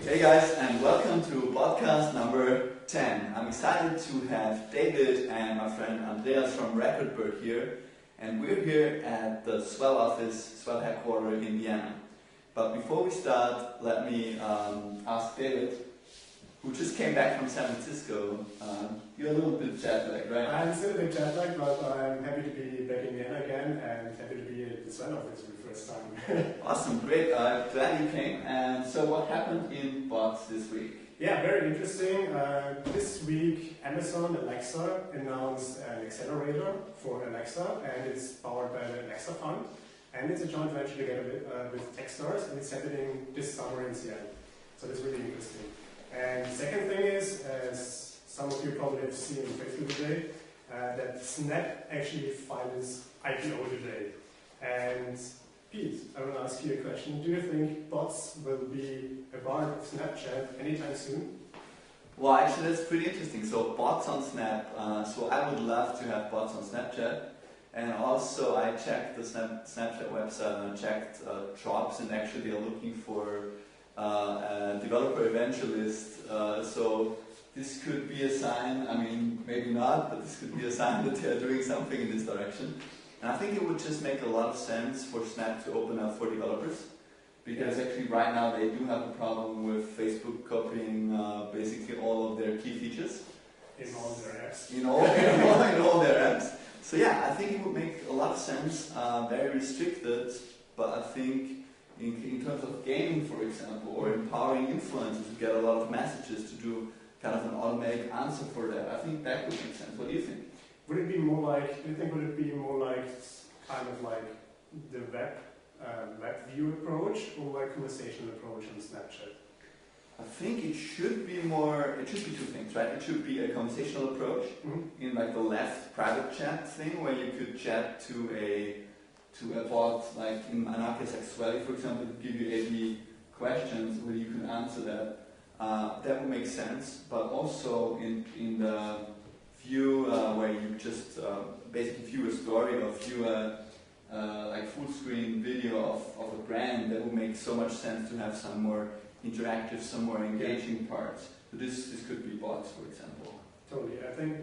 Hey guys, and welcome to BotCast number 10. I'm excited to have David and my friend Andreas from RecordBird here, and we're here at the Swell office, Swell headquarters in Vienna. But before we start, let me ask David, who just came back from San Francisco. You're a little bit jet lagged, right? I'm still a bit jet lagged, but I'm happy to be back in Vienna again and happy to be at the Swell office for the first time. Awesome, great. Glad you came. And so what happened in Bots this week? Yeah, very interesting. This week Amazon Alexa announced an accelerator for Alexa, and it's powered by the Alexa Fund. And it's a joint venture together with Techstars, and it's happening this summer in Seattle. So that's really interesting. And the second thing is, as some of you probably have seen on Facebook today, that Snap actually filed its IPO today. And Pete, I want to ask you a question. Do you think bots will be a part of Snapchat anytime soon? Well, actually that's pretty interesting. So bots on Snap, so I would love to have bots on Snapchat. And also I checked the Snapchat website and I checked jobs, and actually they're looking for a developer evangelist. So this could be a sign, I mean maybe not, but this could be a sign that they're doing something in this direction. And I think it would just make a lot of sense for Snap to open up for developers, because actually right now they do have a problem with Facebook copying basically all of their key features. In all their apps. In all their apps. So yeah, I think it would make a lot of sense, very restricted, but I think in terms of gaming, for example, or empowering influencers to get a lot of messages to do kind of an automatic answer for that, I think that would make sense. What do you think? Would it be more like, do you think would it be more like kind of like the web view approach, or like conversational approach on Snapchat? I think it should be two things, right? It should be a conversational approach in like the left private chat thing, where you could chat to a bot, like in our case like Swelly, for example, to give you 80 questions where you can answer that. That would make sense, but also in the view where you just basically view a story or view a like full screen video of a brand, that would make so much sense to have some more interactive, some more engaging parts. So this could be bots, for example. Totally. I think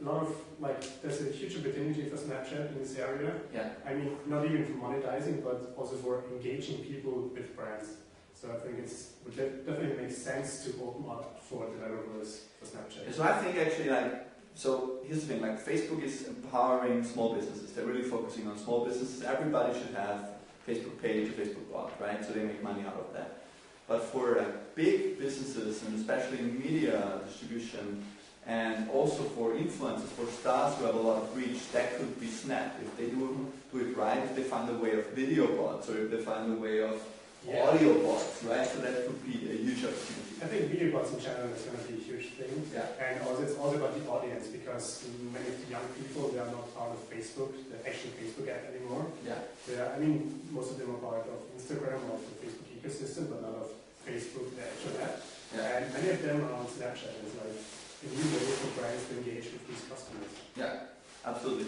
a lot of, like, there's a huge opportunity for Snapchat in this area. Yeah. I mean, not even for monetizing, but also for engaging people with brands. So I think it would definitely make sense to open up for developers for Snapchat. So I think actually, like, so here's the thing, like Facebook is empowering small businesses. They're really focusing on small businesses. Everybody should have a Facebook page, a Facebook bot, right? So they make money out of that. But for big businesses, and especially media distribution, and also for influencers, for stars who have a lot of reach, that could be Snap. If they do it right, if they find a way of video bots, or if they find a way of audio bots, right? So that could be a huge opportunity. I think video bots in general is going to be a huge thing. Yeah. And also it's also about the audience, because many of the young people, they are not part of Facebook, the actual Facebook app anymore. Yeah. I mean, most of them are part of Instagram or the Facebook ecosystem, but not of Facebook, the actual app. Yeah. And many of them are on Snapchat. It's like a new way for brands to engage with these customers. Yeah, absolutely.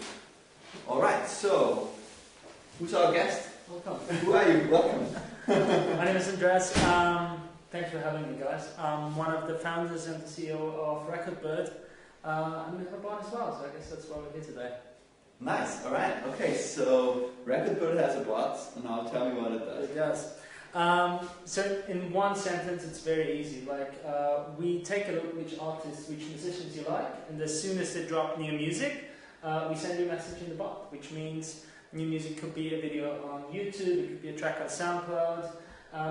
All right, so who's our guest? Welcome. Who are you? Welcome. My name is Andreas. Thanks for having me, guys. I'm one of the founders and the CEO of RecordBird. And we have a bot as well, so I guess that's why we're here today. Nice. All right. Okay. So RecordBird has a bot, and now tell me what it does. It does. So in one sentence, it's very easy. Like we take a look which artists, which musicians you like, and as soon as they drop new music, we send you a message in the bot, which means new music could be a video on YouTube, it could be a track on SoundCloud,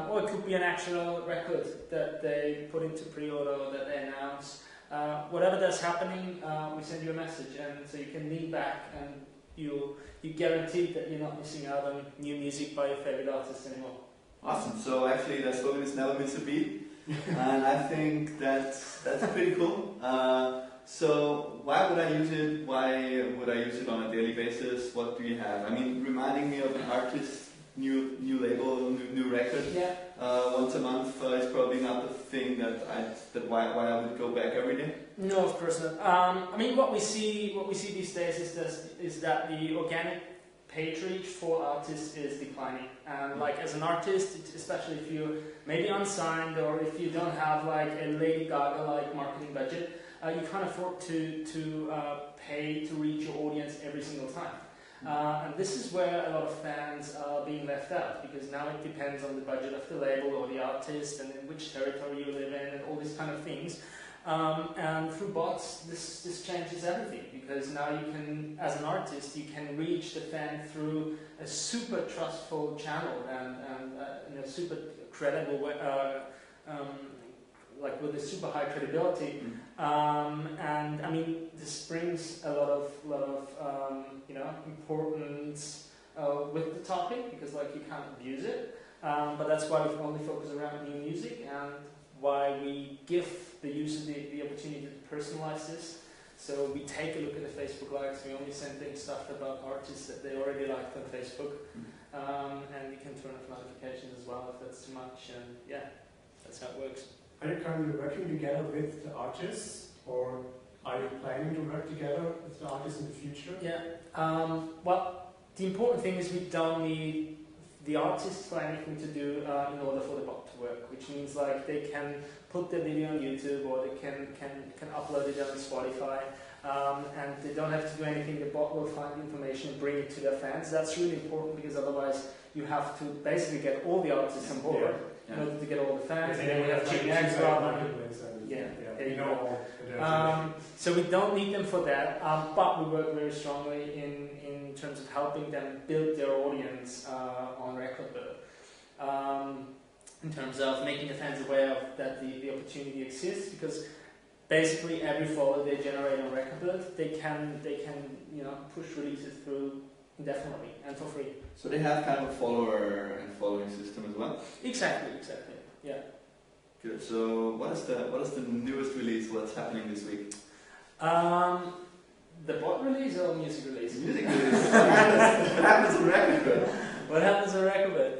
or it could be an actual record that they put into pre-order or that they announce. Whatever that's happening, we send you a message, and so you can lean back and you guaranteed that you're not missing out on new music by your favorite artist anymore. Awesome. So actually, that slogan is never miss a beat, and I think that's pretty cool. So why would I use it? Why would I use it on a daily basis? What do you have? I mean, reminding me of an artist, new label, new record. Yeah. Once a month is probably not the thing why I would go back every day. No, of course not. I mean, what we see these days is that the organic page reach for artists is declining. And like as an artist, especially if you're maybe unsigned or if you don't have like a Lady Gaga like marketing budget, you can't afford to pay to reach your audience every single time. And this is where a lot of fans are being left out, because now it depends on the budget of the label or the artist and in which territory you live in and all these kind of things. And through bots, this changes everything, because now you can, as an artist, you can reach the fan through a super trustful channel and in a super credible way, like with a super high credibility. And I mean, this brings a lot of importance with the topic, because like you can't abuse it. But that's why we only focus around new music, and why we give the user the opportunity to personalize this. So we take a look at the Facebook likes. We only send them stuff about artists that they already liked on Facebook, and we can turn off notifications as well if that's too much. And yeah, that's how it works. Are you currently working together with the artists, or are you planning to work together with the artists in the future? Yeah. Well, the important thing is we don't need the artists for anything to do in order for the bot to work, which means like they can put their video on YouTube, or they can upload it on Spotify, and they don't have to do anything. The bot will find the information and bring it to their fans. That's really important, because otherwise you have to basically get all the artists on board in order to get all the fans, and then we have chicken eggs rather. So we don't need them for that, but we work very strongly in terms of helping them build their audience on RecordBird. In terms of making the fans aware of that the opportunity exists, because basically every follower they generate on RecordBird, they can push releases through indefinitely and for free. So they have kind of a follower and following system as well? Exactly, yeah. Good. So what is the newest release? What's happening this week? The bot release or music release? Music release. What happens on RecordBird? What happens on RecordBird?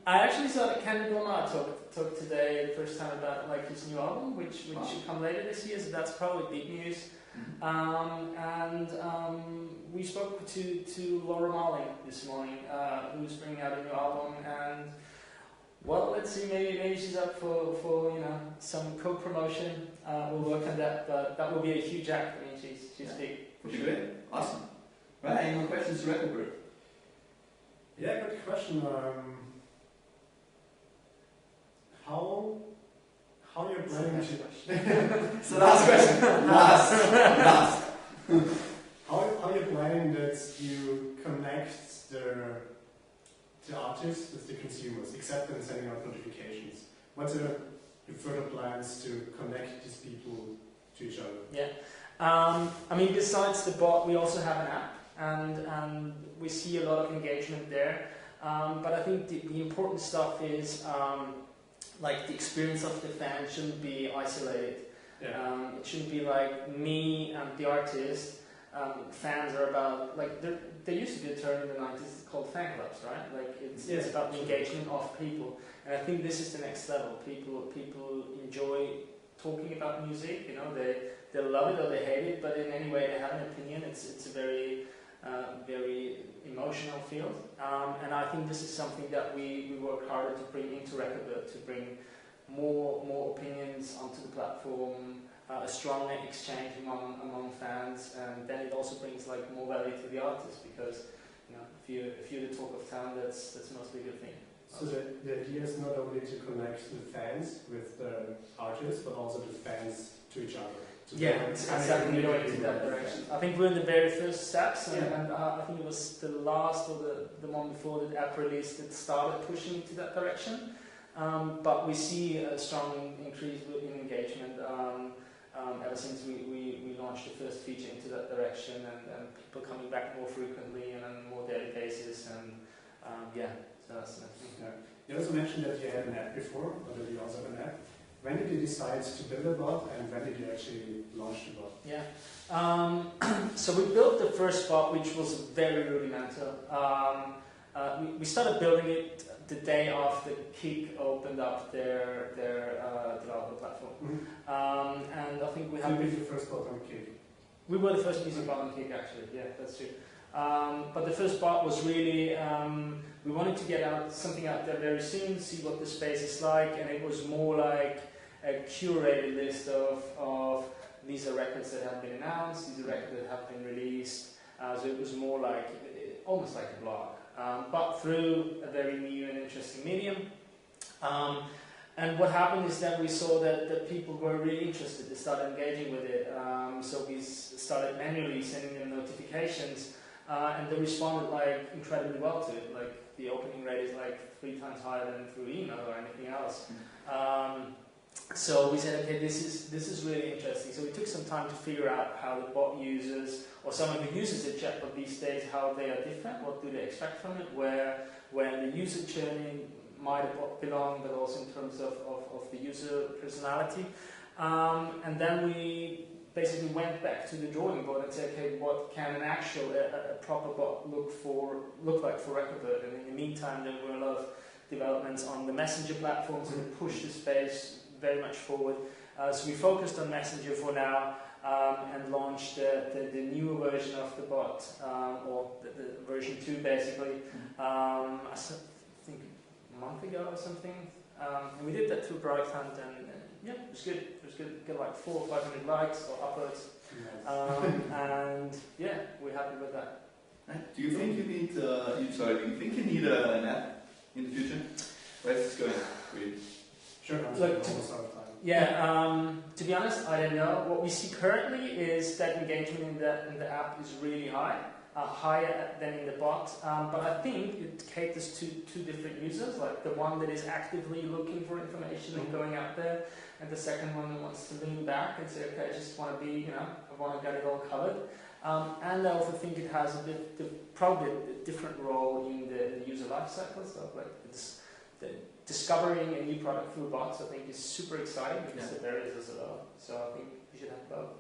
I actually saw that Kendrick Lamar talk today the first time about like his new album, which should come later this year. So that's probably big news. And we spoke to Laura Marling this morning, who's bringing out a new album, and well, let's see, maybe she's up for some co-promotion. We'll work on that, but that will be a huge act. I mean, she's big. Would be great. Awesome. Right, any more questions to RecordBird? Yeah, good question. How you're planning to... It's the last question. Last. How you're planning that you connect the artists with the consumers, except in sending out notifications? What are your further plans to connect these people to each other? Yeah. I mean, besides the bot, we also have an app, and we see a lot of engagement there. But I think the important stuff is like the experience of the fan shouldn't be isolated. Yeah. It shouldn't be like me and the artist. Fans are about, like, there used to be a term in the 90s called fan clubs, right? Like it's about the engagement of people, and I think this is the next level. People enjoy talking about music. They love it or they hate it, but in any way they have an opinion. It's a very emotional field, and I think this is something that we work harder to bring into RecordBird, to bring more opinions onto the platform. A strong exchange among fans, and then it also brings like more value to the artist, because if you're the talk of town, that's mostly a good thing. So the idea is not only to connect the fans with the artists, but also the fans to each other. Yeah, exactly. Going into that direction. I think we're in the very first steps, and I think it was the last or the one before the app release that started pushing into that direction. But we see a strong increase in engagement. Ever since we launched the first feature into that direction, and people coming back more frequently and on a more daily basis, and so that's the next thing. Yeah. You also mentioned that you had an app before, or that you also have an app. When did you decide to build a bot, and when did you actually launch the bot? Yeah, so we built the first bot, which was very rudimental. We started building it the day after Kik opened up their developer platform. And I think we have... So you were the first bot on Kik? We were the first music bot on Kik, actually. Yeah, that's true. But the first bot was really, we wanted to get something out there very soon, see what the space is like, and it was more like a curated list of these are records that have been announced, these are records that have been released. So it was more like, almost like a blog, but through a very new and interesting medium. And what happened is that we saw that people were really interested. They started engaging with it. So we started manually sending them notifications, and they responded like incredibly well to it. Like the opening rate is like 3 times higher than through email or anything else. So we said, okay, this is really interesting. So we took some time to figure out how the bot users, or some of the users at chatbot these days, how they are different. What do they expect from it? Where the user journey might belong, but also in terms of the user personality. And then we basically went back to the drawing board and said, okay, what can an actual, a proper bot look like for RecordBird? And in the meantime, there were a lot of developments on the Messenger platforms that pushed the space very much forward. So we focused on Messenger for now, and launched the newer version of the bot, or the version 2 basically. I think a month ago or something. And we did that through Product Hunt, and yeah, it was good. It was good. Got like 400 or 500 likes or uploads, and yeah, we're happy with that. Do you think you need? Do you think you need an app in the future? Where's this going for you? Sure. Look, to be honest, I don't know. What we see currently is that engagement in the app is really high. Higher than in the bot, but I think it caters to 2 different users, like the one that is actively looking for information and going out there, and the second one that wants to lean back and say, okay, I just want to be, I want to get it all covered. And I also think it has probably a different role in the user life cycle, so like discovering a new product through bots, I think is super exciting because the barriers are low, so I think you should have both.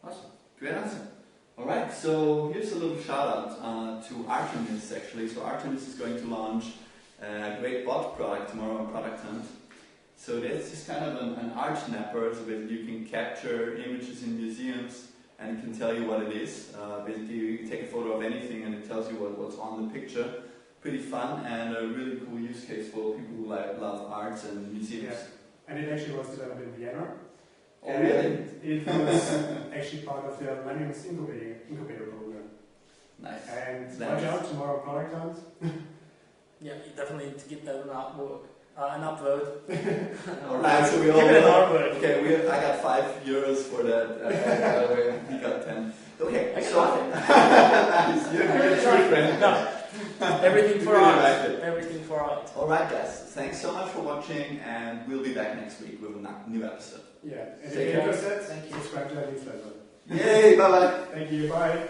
Awesome, great answer. Alright, so here's a little shout out to Artemis actually. So Artemis is going to launch a great bot product tomorrow on Product Hunt. So that's just kind of an art snapper, so basically you can capture images in museums and it can tell you what it is. Basically you can take a photo of anything and it tells you what's on the picture. Pretty fun and a really cool use case for people who love arts and museums. Yeah. And it actually was developed in Vienna. Oh, really? It was actually part of the Millennium's incubator program. Nice. And watch out tomorrow Product Hunt. Yeah, you definitely need to give that an upload. Alright, so we all okay, I got €5 for that. By the way, he got 10. Okay, so nice. You're a true friend. No. Everything for art. Everything for art. Alright guys, thanks so much for watching, and we'll be back next week with a new episode. Yeah, and if Take you're care. interested, subscribe to our newsletter. Yay, bye bye. Thank you, bye.